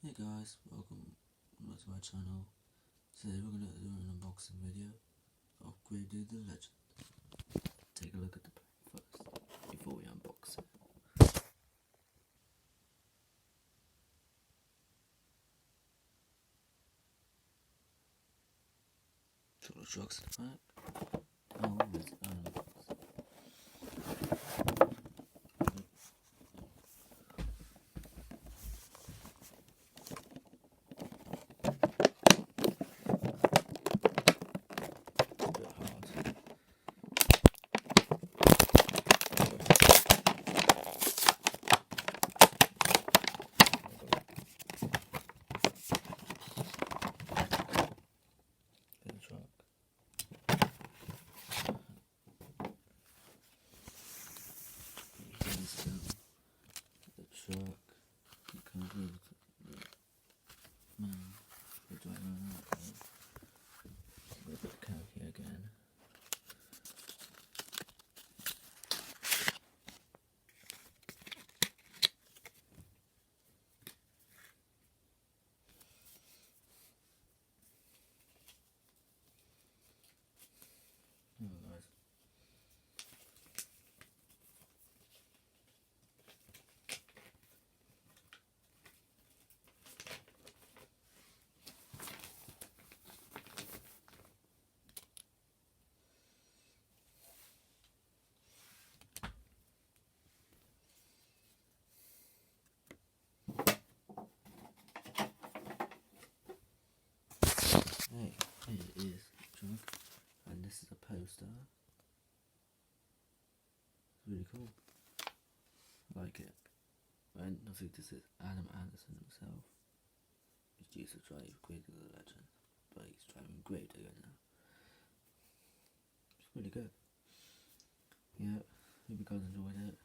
Hey guys, welcome to my channel. Today we're going to do an unboxing video of GraveDiggerTheLegend. Take a look at the pack first, before we unbox it. Chocolate trucks in the pack. Oh, there's unbox. A bit hard. Bit of truck. Here's the truck. It comes with the man. What do I know that? A little bit of cow here again. Oh, guys. Hey, here it is, truck, and this is a poster. It's really cool. I like it. And I think this is Adam Anderson himself. He's used to drive GraveDiggerTheLegend, but he's driving GraveDigger now. It's really good. Yeah, hope you guys enjoyed it.